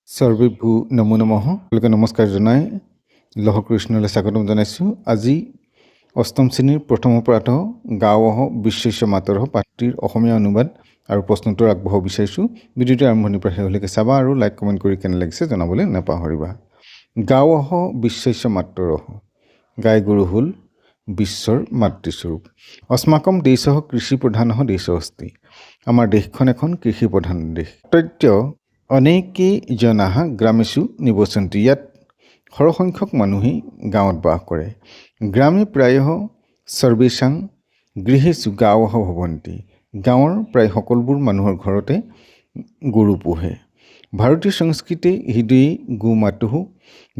সৰ্বেভূ নমো নমঃ সকলোকে নমস্কাৰ জনাই লহ কৃষ্ণলৈ স্বাগতম জনাইছোঁ। আজি অষ্টম শ্ৰেণীৰ প্ৰথমৰ পৰাটো গাঁৱহ বিশ্বস্য মাতৰহ পাঠটিৰ অসমীয়া অনুবাদ আৰু প্ৰশ্নোত্তৰ আগবঢ়াব বিচাৰিছোঁ। ভিডিঅ'টো আৰম্ভণিৰ পৰা শেষলৈকে চাবা আৰু লাইক কমেণ্ট কৰি কেনে লাগিছে জনাবলৈ নাপাহৰিবা। গাঁৱহ বিশ্বস্য মাতৰহ, গাই গৰু হ'ল বিশ্বৰ মাতৃস্বৰূপ। অস্মাকম দেশহ কৃষি প্ৰধানহ দেশ অস্তি। আমাৰ দেশখন এখন কৃষি প্ৰধান দেশ। তথ্য অনেকেই জনাহ গ্ৰামেষু নিবসন্তি। ইয়াত সৰহসংখ্যক মানুহেই গাঁৱত বাস কৰে। গ্ৰামে প্ৰায়ঃ সৰ্বেষাং গৃহেষু গাঁৱহ ভৱন্তি। গাঁৱৰ প্ৰায় সকলোবোৰ মানুহৰ ঘৰতে গৰু পোহে। ভাৰতীয় সংস্কৃতি হৃদয়ে গোমাতুঃ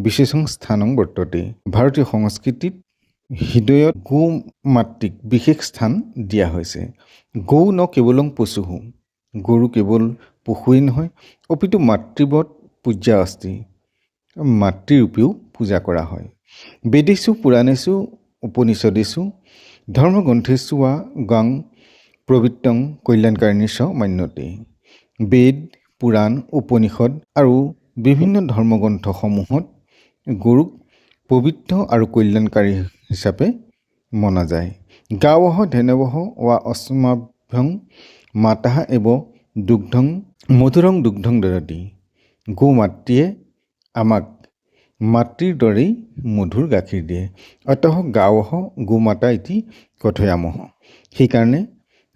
বিশেষং স্থানং বৰ্ততে। ভাৰতীয় সংস্কৃতিত হৃদয়ত গো মাতৃক বিশেষ স্থান দিয়া হৈছে। গৌ ন কেৱলং পশুঃ, গৰু কেৱল পশুৱেই নহয়, অপিতু মাতৃবৎ পূজ্যা অস্তি, মাতৃৰূপেও পূজা কৰা হয়। বেদেষু পুৰাণেষু উপনিষদেষু ধৰ্মগ্ৰন্থেষু ৱা গং প্ৰবৃত্তং কল্যাণকাৰিণী চ মান্যতে। বেদ, পুৰাণ, উপনিষদ আৰু বিভিন্ন ধৰ্মগ্ৰন্থসমূহত গৰুক পবিত্ৰ আৰু কল্যাণকাৰী হিচাপে মনা যায়। গাঁৱহ ধেনৱহ ৱা অস্মাভ্যং মাতাহ এব দুগ্ধং মধুৰং দুগ্ধং দদতি। গো মাতৃয়ে আমাক মাতৃৰ দৰেই মধুৰ গাখীৰ দিয়ে। অতঃ গাঁৱহ গোমাতা ইতি কথয়ামহ। সেইকাৰণে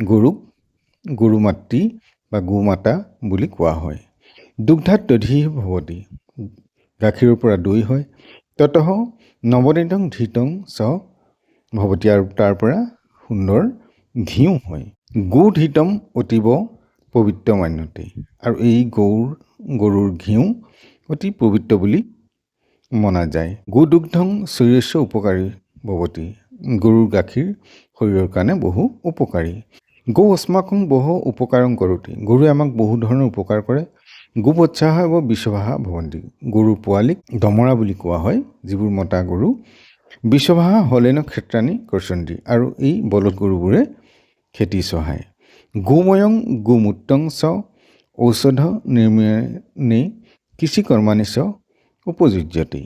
গৰুক গৰু মাতৃ বা গোমাতা বুলি কোৱা হয়। দুগ্ধাত দধিঃ ভৱতি, গাখীৰৰ পৰা দৈ হয়। ততঃ নৱনীতং ধৃতং চ ভৱতি, আৰু তাৰ পৰা সুন্দৰ ঘিউ হয়। গোধৃতম অতীৱ পবিত্ৰ মান্যতে, আৰু এই গৰুৰ ঘিউ অতি পবিত্ৰ বুলি মনা যায়। গোদুগ্ধং শৰীৰস্য উপকাৰী ভৱতি, গৰুৰ গাখীৰ শৰীৰৰ কাৰণে বহু উপকাৰী। গৌ অস্মাকং বহু উপকাৰং কৰোতি, গৰুৱে আমাক বহু ধৰণৰ উপকাৰ কৰে। গোবৎসাহ এব বিশ্বভাহ ভৱন্তি, গৰুৰ পোৱালীক দমৰা বুলি কোৱা হয়। যিবোৰ মতা গৰু বিশ্বভাহ হলেন ক্ষেত্ৰাণি কৰ্ষন্তি, আৰু এই বলদ গৰুবোৰে খেতি চহায়। গোময়ং গোমূত্ৰং চ ঔষধ নিৰ্মাণে কৃষি কৰ্মাণি চ উপযুজ্যতে।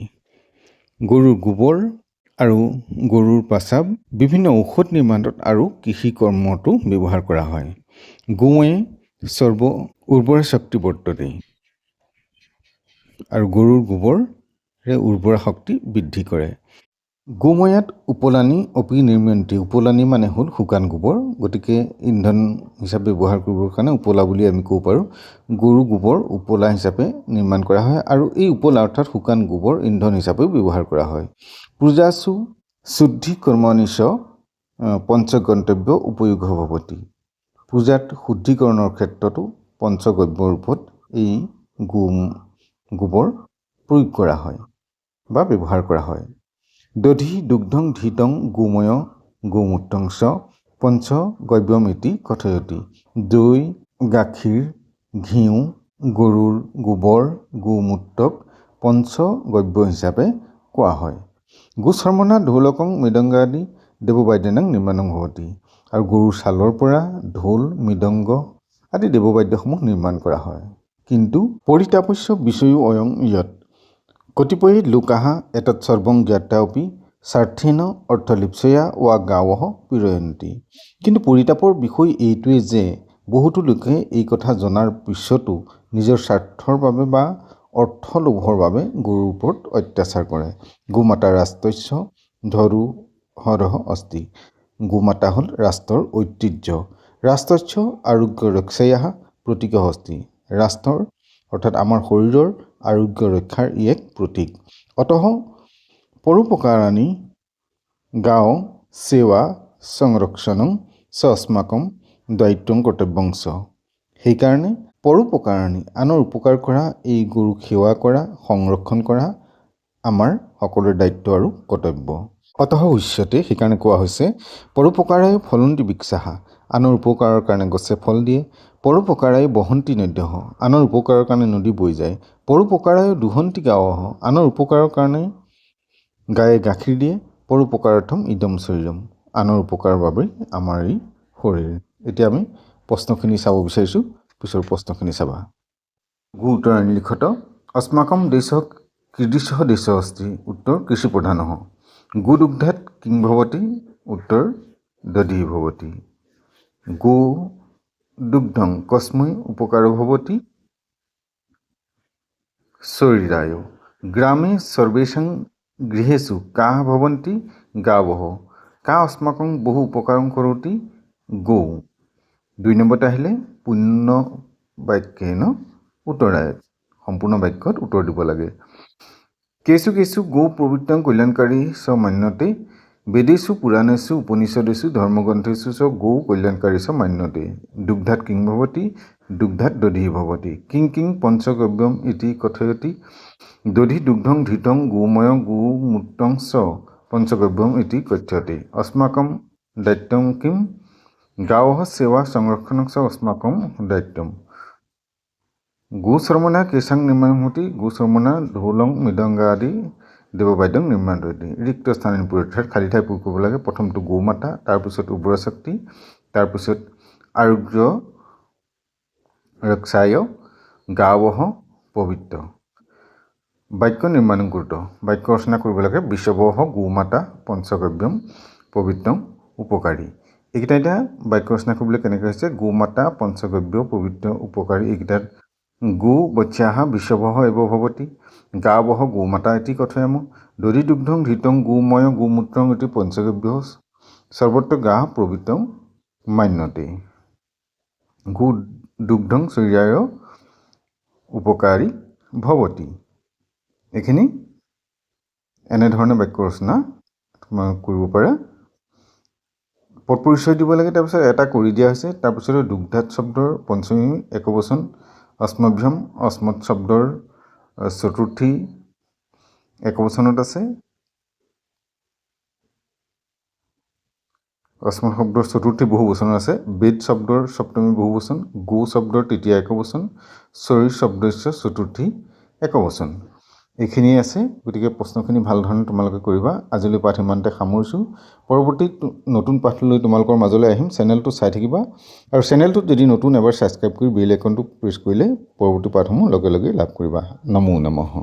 গৰুৰ গোবৰ আৰু গৰুৰ পাচাব বিভিন্ন ঔষধ নিৰ্মাণত আৰু কৃষি কৰ্মতো ব্যৱহাৰ কৰা হয়। গোময়ে সৰ্ব উৰ্বৰা শক্তি বৰ্ততে, আৰু গৰুৰ গোবৰে উৰ্বৰা শক্তি বৃদ্ধি কৰে। গোময়াত উপলানি অপি নিৰ্ময়ন্তি, উপলানি মানে হ'ল শুকান গোবৰ, গতিকে ইন্ধন হিচাপে ব্যৱহাৰ কৰিবৰ কাৰণে উপলা বুলি আমি ক'ব পাৰোঁ। গৰু গোবৰ উপলা হিচাপে নিৰ্মাণ কৰা হয়, আৰু এই উপলা অৰ্থাৎ শুকান গোবৰ ইন্ধন হিচাপেও ব্যৱহাৰ কৰা হয়। পূজাসু শুদ্ধি কৰ্মণি চ পঞ্চগন্তব্য উপয়োগ ভৱতি, পূজাত শুদ্ধিকৰণৰ ক্ষেত্ৰতো পঞ্চগব্যৰ ৰূপত এই গোবৰ প্ৰয়োগ কৰা হয় বা ব্যৱহাৰ কৰা হয়। দধি দুগ্ধং ধৃতং গোময় গোমূত্ৰং চ পঞ্চগব্যমিতি কথয়তি। দৈ, গাখীৰ, ঘিউ, গৰুৰ গোবৰ, গোমূত্ৰক পঞ্চগব্য হিচাপে কোৱা হয়। গোচৰ্মণা ঢোলকং মৃদংগাদি দেৱবাদ্যানাং নিৰ্মাণং ভৱতি, আৰু গৰুৰ ছালৰ পৰা ঢোল, মৃদংগ আদি দেৱবাদ্যসমূহ নিৰ্মাণ কৰা হয়। কিন্তু পৰিতাপস্য বিষয়ো অয়ং য়ৎ কতিপয়ে লোকাঃ এতৎ সৰ্বং জ্ঞাত্বা অপি স্বাৰ্থেন অৰ্থলিপ্সয়া ৱা গাঁৱহ পীড়য়ন্তি। কিন্তু পৰিতাপৰ বিষয় এইটোৱে যে বহুতো লোকে এই কথা জনাৰ পিছতো নিজৰ স্বাৰ্থৰ বাবে বা অৰ্থ লোভৰ বাবে গৰুৰ ওপৰত অত্যাচাৰ কৰে। গোমাতা ৰাষ্ট্ৰস্য ধৰোহৰঃ অস্তি, গোমাতা হ'ল ৰাষ্ট্ৰৰ ঐতিহ্য। ৰাষ্ট্ৰস্য আৰোগ্য ৰক্ষায়াঃ প্ৰতীকঃ অস্তি, ৰাষ্ট্ৰৰ অৰ্থাৎ আমাৰ শৰীৰৰ আৰোগ্য ৰক্ষাৰ ই এক প্ৰতীক। অতঃ পৰোপকাৰাণি গাঁও সেৱা সংৰক্ষণং চ অস্মাকম দায়িত্বং কৰ্তব্যং চ। সেইকাৰণে পৰোপকাৰাণি আনৰ উপকাৰ কৰা, এই গৰুক সেৱা কৰা, সংৰক্ষণ কৰা আমাৰ সকলোৰে দায়িত্ব আৰু কৰ্তব্য। অতঃ উচ্যতে, সেইকাৰণে কোৱা হৈছে পৰোপকাৰায় ফলন্তি বৃক্ষাঃ, আনৰ উপকাৰৰ কাৰণে গছে ফল দিয়ে। পৰোপকাৰায় বহন্তি নদ্যঃ, আনৰ উপকাৰৰ কাৰণে নদী বৈ যায়। পৰোপকাৰায় দুহন্তি গাৱঃ, আনৰ উপকাৰৰ কাৰণে গায়ে গাখীৰ দিয়ে। পৰোপকাৰাৰ্থম ইদম শৰীৰম, আনৰ উপকাৰৰ বাবে আমাৰ এই শৰীৰ। এতিয়া আমি প্ৰশ্নখিনি চাব বিচাৰিছোঁ, পিছৰ প্ৰশ্নখিনি চাবা। গো উত্তৰাণি লিখত अस्माकं देशः कीदृशः देशः अस्ति उत्तर कृषिप्रधानः गोदुग्धात् किं भवति उत्तर दधिः भवति गोदुग्धं कस्मै उपकारो भवति शरीराय ग्रामे सर्वेषां गृहेषु काः भवन्ति गावः का अस्माकं बहु उपकारं करोति गौ 2 নম্বৰতে আহিলে পূৰ্ণ বাক্যেন উত্তৰায়ত সম্পূৰ্ণ বাক্যত উত্তৰ দিব লাগে কেছু কেছু গৌ প্ৰবৃত্তং কল্যাণকাৰী চ মান্যতে বেদেষু পুৰাণেষু উপনিষদেষু ধৰ্মগ্ৰন্থেষু চ গৌ কল্যাণকাৰী চ মান্যতে দুগ্ধাত কিং ভৱতি দুগ্ধাত দধিः ভৱতি কিং কিং পঞ্চগব্যম ইতি কথয়তি দধি দুগ্ধং ধৃতং গোময় গোমূত্ৰং চ পঞ্চগব্যম ইতি কথ্যতে अस्माकं দায়িত্বং কিম गावः सेवा संरक्षणं च अस्माकं दायित्वं गोश्रमणा केशां निर्माणं भवति गोश्रमणा ढोलं मृदंगादि देवबाद्यं निर्माण भवति रिक्त स्थान पूरठार खाली ठाई पूर কৰিব লাগে প্ৰথমটো গোমাতা তাৰপিছত উৰ্বৰশক্তি তাৰপিছত আৰোগ্য ৰক্ষায় গাৱহ পবিত্ৰ বাক্য নিৰ্মাণ গুৰুত্ব বাক্য ৰচনা কৰিব লাগে বিশ্ববহ গোমাতা পঞ্চগব্যম পবিত্ৰম উপকাৰী এইকেইটা এতিয়া বাক্য ৰচনা কৰিবলৈ কেনেকৈ হৈছে গোমাতা পঞ্চগব্য পবিত্ৰ উপকাৰী এইকেইটাত গো বচ্চাহ বিশ্ববহ এব ভৱতি গাৱহ গোমাতা ইতি কথয়াম দধি দুগ্ধং ধৃতং গোময় গোমূত্ৰং ইতি পঞ্চগব্য সৰ্বত্ৰ গাহ পবিত্ৰং মান্যতে গো দুগ্ধং শৰীৰায় উপকাৰী ভৱতি এইখিনি এনেধৰণে বাক্য ৰচনা তোমালোকে কৰিব পাৰে পদ পৰিচয় দিব লাগে তাৰপিছত এটা কৰি দিয়া হৈছে তাৰপিছত দুগ্ধাত শব্দৰ পঞ্চমী একবচন अस्मभ्यम अस्मत् शब्दर चतुर्थी एकवचनत আছে अस्मत् शब्दर चतुर्थी बहुवचन আছে বেদ শব্দৰ সপ্তমী বহুবচন গো শব্দৰ তৃতীয় একবচন শৰীৰ শব্দৰ চতুৰ্থী একবচন এইখিনি আছে গতিকে প্ৰশ্নখিনি ভাল ধৰণে তোমালোকে কৰিবা আজিলৈ পাঠ ইমানতে সামৰিছো পৰৱৰ্তী নতুন পাঠ লৈ তোমালোকৰ মাজলৈ আহিম চেনেলটো চাই থাকিবা আৰু চেনেলটো যদি নতুন এবাৰ সাবস্ক্ৰাইব কৰি বেল আইকনটো প্ৰেছ কৰিলে পৰৱৰ্তী পাঠসমূহ লগে লগে লাভ কৰিবা নমো নমঃ